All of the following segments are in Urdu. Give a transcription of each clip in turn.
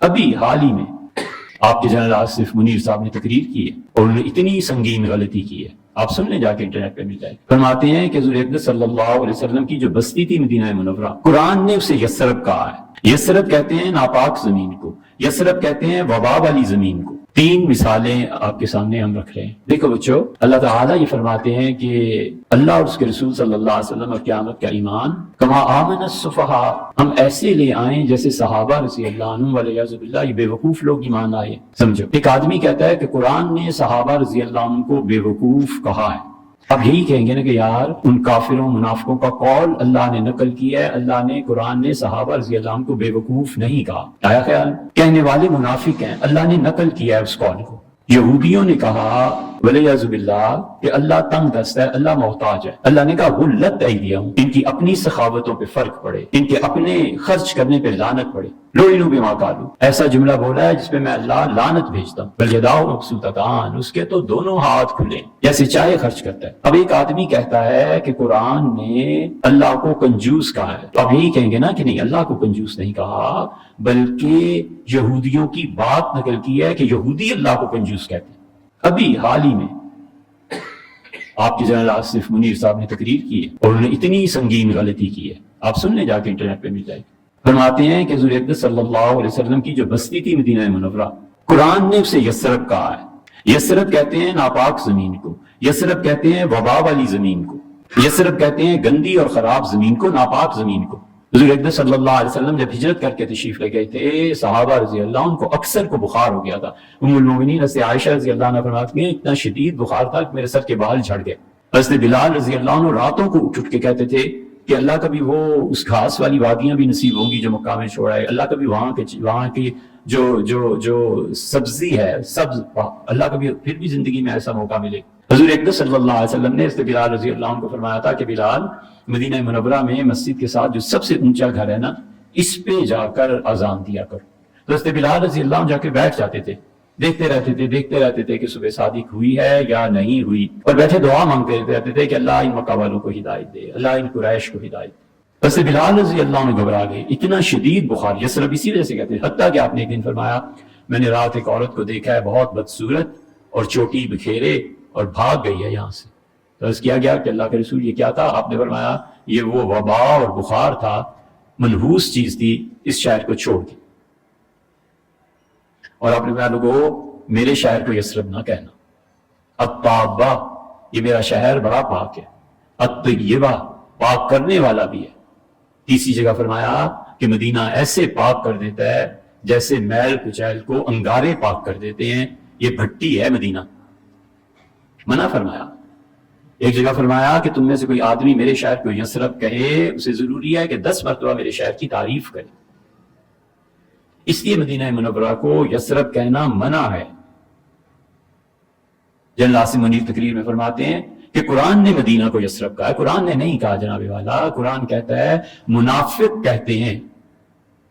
ابھی حال ہی میں آپ کے جنرل آصف منیر صاحب نے تقریر کی ہے اور انہوں نے اتنی سنگین غلطی کی ہے، آپ سن لیں جا کے انٹرنیٹ پہ مل جائے. فرماتے ہیں کہ حضور اقدس صلی اللہ علیہ وسلم کی جو بستی تھی مدینہ منورہ، قرآن نے اسے یثرب کہا ہے. یثرب کہتے ہیں ناپاک زمین کو، یثرب کہتے ہیں وبا والی زمین کو. تین مثالیں آپ کے سامنے ہم رکھ رہے ہیں. دیکھو بچوں، اللہ تعالیٰ یہ فرماتے ہیں کہ اللہ اور اس کے رسول صلی اللہ علیہ وسلم اور قیامت کا ایمان کما آمن السفہاء، ہم ایسے لے آئیں جیسے صحابہ رضی اللہ عنہم والعیاذ باللہ یہ بے وقوف لوگ ایمان آئے. سمجھو، ایک آدمی کہتا ہے کہ قرآن نے صحابہ رضی اللہ عنہ کو بے وقوف کہا ہے. اب یہی کہیں گے نا کہ یار ان کافروں منافقوں کا قول اللہ نے نقل کیا ہے، اللہ نے قرآن نے صحابہ رضی اللہ عنہ کو بے وقوف نہیں کہا. آیا خیال؟ کہنے والے منافق ہیں، اللہ نے نقل کیا ہے اس قول کو. یہودیوں نے کہا والعیاذ باللہ کہ اللہ تنگ دست ہے، اللہ محتاج ہے. اللہ نے کہا غلت ایدیہم، ان کی اپنی سخاوتوں پہ فرق پڑے، ان کے اپنے خرچ کرنے پہ لعنت پڑے. لعنوا بما قالوا، ایسا جملہ بولا ہے جس پہ میں اللہ لعنت بھیجتا ہوں. بل یداہ مبسوطتان، اس کے تو دونوں ہاتھ کھلے جیسے چاہے خرچ کرتا ہے. اب ایک آدمی کہتا ہے کہ قرآن نے اللہ کو کنجوس کہا ہے، تو اب یہی کہیں گے نا کہ نہیں، اللہ کو کنجوس نہیں کہا بلکہ یہودیوں کی بات نقل کی ہے کہ یہودی اللہ کو کنجوس کہتے ہیں. ابھی حال ہی میں آپ کے جنرل آصف منیر صاحب نے تقریر کی ہے اور انہوں نے اتنی سنگین غلطی کی ہے، آپ سن لیں جا کے انٹرنیٹ پہ مل جائے. فرماتے ہیں کہ حضور اقدس صلی اللہ علیہ وسلم کی جو بستی تھی مدینہ منورہ، قرآن نے اسے یثرب کہا ہے. یثرب کہتے ہیں ناپاک زمین کو، یثرب کہتے ہیں وبا والی زمین کو، یثرب کہتے ہیں گندی اور خراب زمین کو، ناپاک زمین کو. حضور اقدس صلی اللہ علیہ وسلم جب ہجرت کر کے تشریف لے گئے تھے، صحابہ رضی اللہ عنہ کو اکثر کو بخار ہو گیا تھا. ام المومنین حضرت عائشہ رضی اللہ عنہ فرماتی ہیں اتنا شدید بخار تھا کہ میرے سر کے بال جھڑ گئے. حضرت بلال رضی اللہ عنہ راتوں کو اٹھ کے کہتے تھے کہ اللہ کبھی وہ اس گھاس والی وادیاں بھی نصیب ہوں گی جو مکہ میں چھوڑا ہے، اللہ کبھی وہاں کی جو سبزی ہے سبز، اللہ کبھی پھر بھی زندگی میں ایسا موقع ملے. حضور اقدس صلی اللہ علیہ وسلم نے حضرت بلال رضی اللہ عنہ کو فرمایا تھا کہ بلال، مدینہ منورہ میں مسجد کے ساتھ جو سب سے اونچا گھر ہے نا، اس پہ جا کر اذان دیا کرو. تو حضرت بلال رضی اللہ عنہ جا کے بیٹھ جاتے تھے، دیکھتے رہتے تھے کہ صبح صادق ہوئی ہے یا نہیں ہوئی، اور بیٹھے دعا مانگتے رہتے تھے کہ اللہ ان مکہ والوں کو ہدایت دے، اللہ ان قریش کو ہدایت دے. حضرت بلال رضی اللہ عنہ گھبرا گئے، اتنا شدید بخار، یثرب اسی وجہ سے کہتے ہیں. حتیٰ کہ آپ نے ایک دن فرمایا میں نے رات ایک عورت کو دیکھا ہے بہت بدصورت اور چوٹی بکھیرے اور بھاگ گئی ہے یہاں سے. تو عرض کیا گیا کہ اللہ کے رسول یہ کیا تھا؟ آپ نے فرمایا یہ وہ وبا اور بخار تھا، منحوس چیز تھی، اس شہر کو چھوڑ دی. اور آپ نے فرمایا لوگوں میرے شہر کو یثرب نہ کہنا، الطابہ، یہ میرا شہر بڑا پاک ہے، الطیبہ، پاک کرنے والا بھی ہے. تیسری جگہ فرمایا کہ مدینہ ایسے پاک کر دیتا ہے جیسے میل کچیل کو انگارے پاک کر دیتے ہیں، یہ بھٹی ہے مدینہ. منع فرمایا. ایک جگہ فرمایا کہ تم میں سے کوئی آدمی میرے شہر کو یثرب کہے، اسے ضروری ہے کہ 10 مرتبہ میرے شہر کی تعریف کرے. اس لیے مدینہ منورہ کو یثرب کہنا منع ہے. جنرل عاصم منیر تقریر میں فرماتے ہیں کہ قرآن نے مدینہ کو یثرب کہا ہے، قرآن نے نہیں کہا جناب والا. قرآن کہتا ہے منافق کہتے ہیں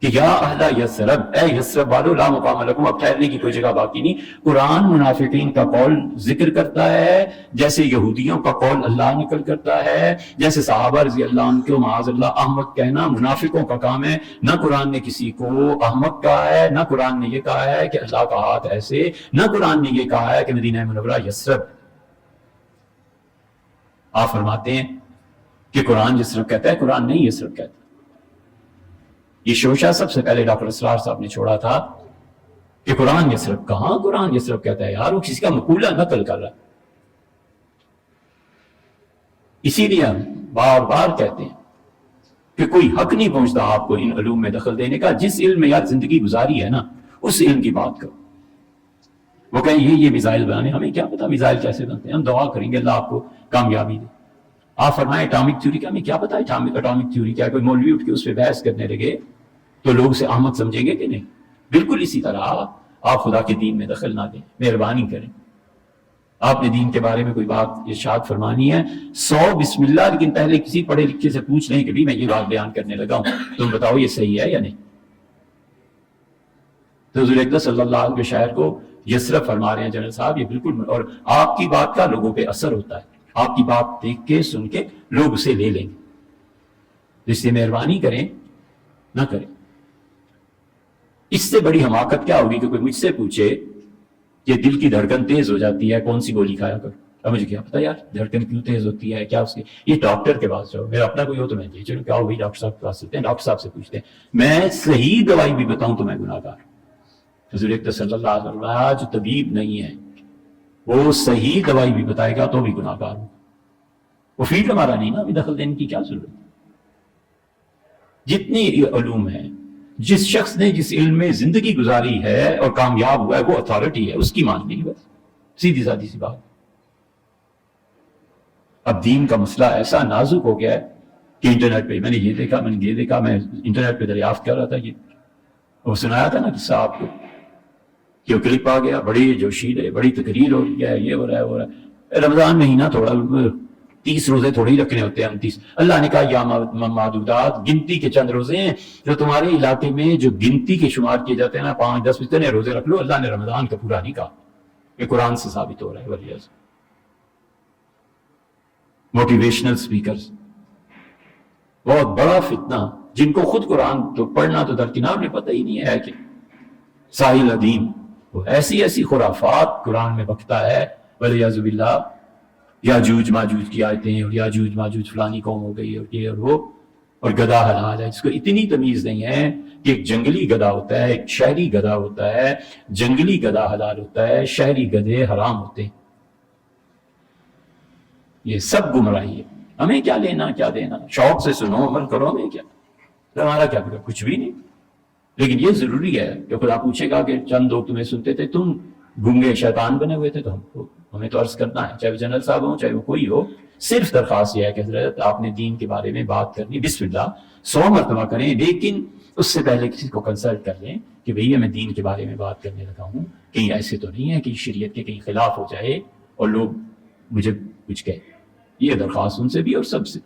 کہ یا اہل یثرب، اے یثرب والو لا مقام لکم، اب ٹھہرنے کی کوئی جگہ باقی نہیں. قرآن منافقین کا قول ذکر کرتا ہے جیسے یہودیوں کا قول اللہ نقل کرتا ہے، جیسے صحابہ رضی اللہ عنہ کو معاذ اللہ احمق کہنا منافقوں کا کام ہے. نہ قرآن نے کسی کو احمق کہا ہے، نہ قرآن نے یہ کہا ہے کہ اللہ کا ہاتھ ایسے، نہ قرآن نے یہ کہا ہے کہ مدینہ منورہ یثرب. آپ فرماتے ہیں کہ قرآن یثرب کہتا ہے، قرآن نہیں یثرب کہتا. یہ شوشہ سب سے پہلے ڈاکٹر اسرار صاحب نے چھوڑا تھا کہ قرآن یثرب، کہاں قرآن یثرب کہتا ہے یار، وہ کسی کا مقولہ نقل کر رہا ہے. اسی لیے ہم بار بار کہتے ہیں کہ کوئی حق نہیں پہنچتا آپ کو ان علوم میں دخل دینے کا. جس علم میں یار زندگی گزاری ہے نا، اس علم کی بات کرو. وہ کہیں یہ میزائل بنانے، ہمیں کیا پتا میزائل کیسے بنتے ہیں، ہم دعا کریں گے اللہ آپ کو کامیابی دے. آپ فرمائیں اٹامک تھیوری کا، ہمیں کیا پتا اٹامک تھیوری کیا. کوئی مولوی اٹھ کے اس پہ بحث کرنے لگے تو لوگ اسے احمق سمجھیں گے کہ نہیں. بالکل اسی طرح آپ خدا کے دین میں دخل نہ دیں، مہربانی کریں. آپ نے دین کے بارے میں کوئی بات ارشاد فرمانی ہے، 100 بسم اللہ، لیکن پہلے کسی پڑھے لکھے سے پوچھ لیں کہ بھی میں یہ بات بیان کرنے لگا ہوں، تم بتاؤ یہ صحیح ہے یا نہیں. تو حضور اقدس صلی اللہ علیہ وسلم کے شاعر کو یثرب فرما رہے ہیں جنرل صاحب، یہ بالکل. اور آپ کی بات کا لوگوں پہ اثر ہوتا ہے، آپ کی بات دیکھ کے سن کے لوگ اسے لے لیں گے. اس لیے مہربانی کریں، نہ کریں. اس سے بڑی حماقت کیا ہوگی کہ کوئی مجھ سے پوچھے کہ دل کی دھڑکن تیز ہو جاتی ہے کون سی گولی کھایا کرو. اب مجھے کیا پتا یار دھڑکن کیوں تیز ہوتی ہے, کیا اس کی, یہ ڈاکٹر کے پاس جاؤ. میرا اپنا کوئی ہو تو میں چلو کیا ہو بھائی ڈاکٹر صاحب کے پاس چلتے ہیں, ڈاکٹر صاحب سے پوچھتے ہیں. میں صحیح دوائی بھی بتاؤں تو میں گناہ گار. حضور اکرم صلی اللہ علیہ وسلم جو طبیب نہیں ہے وہ صحیح دوائی بھی بتائے گا تو بھی گناہ گار ہو. وہ فیلڈ ہمارا نہیں نا, ابھی دخل دینے کی کیا ضرورت. جتنی علوم ہے, جس شخص نے جس علم میں زندگی گزاری ہے اور کامیاب ہوا ہے وہ اتھارٹی ہے, اس کی ماننی بس, سیدھی سادی سی بات. اب دین کا مسئلہ ایسا نازک ہو گیا ہے کہ انٹرنیٹ پہ میں نے یہ دیکھا, میں انٹرنیٹ پہ دریافت کر رہا تھا, یہ وہ سنایا تھا نا قصہ آپ کو, کہ کلپ آ گیا, بڑی جوشیلے, بڑی تقریر ہو رہی ہے, یہ ہو رہا ہے وہ رہا ہے. رمضان مہینہ تھوڑا 30 روزے تھوڑے ہی رکھنے ہوتے ہیں, 29. اللہ نے کہا یا معدودات, گنتی کے چند روزے ہیں جو تمہارے علاقے میں جو گنتی کے شمار کیے جاتے ہیں نا, 5-10 اتنے روزے رکھ لو. اللہ نے رمضان کا پورا نہیں کہا. یہ قرآن سے ثابت ہو رہا ہے. وجہ سے موٹیویشنل سپیکرز بہت بڑا فتنہ, جن کو خود قرآن تو پڑھنا تو درکنار میں پتہ ہی نہیں ہے کہ ساحل ادیم, وہ ایسی خرافات قرآن میں بکتا ہے. ولیعوذ باللہ یاجوج ماجوج کی آیتیں, اور یاجوج ماجوج فلانی قوم ہو گئی, اور یہ اور وہ, اور گدھا حلال ہے. جس کو اتنی تمیز نہیں ہے کہ ایک جنگلی گدھا ہوتا ہے, ایک شہری گدھا ہوتا ہے. جنگلی گدھا حلال ہوتا ہے, شہری گدھے حرام ہوتے ہیں. یہ سب گمراہی ہے. ہمیں کیا لینا کیا دینا, شوق سے سنو عمل کرو, ہمیں کیا, ہمارا کیا بگڑا, کچھ بھی نہیں. لیکن یہ ضروری ہے کہ خدا پوچھے گا کہ چند لوگ تمہیں سنتے تھے, تم گنگے شیطان بنے ہوئے تھے, تو ہمیں تو عرض کرنا ہے, چاہے وہ جنرل صاحب ہوں چاہے وہ کوئی ہو. صرف درخواست یہ ہے کہ حضرت آپ نے دین کے بارے میں بات کرنی, بسم اللہ 100 مرتبہ کریں, لیکن اس سے پہلے کسی کو کنسلٹ کر لیں کہ بھئی میں دین کے بارے میں بات کرنے لگا ہوں, کہیں ایسے تو نہیں ہے کہ شریعت کے کہیں خلاف ہو جائے اور لوگ مجھے کچھ کہیں. یہ درخواست ان سے بھی اور سب سے.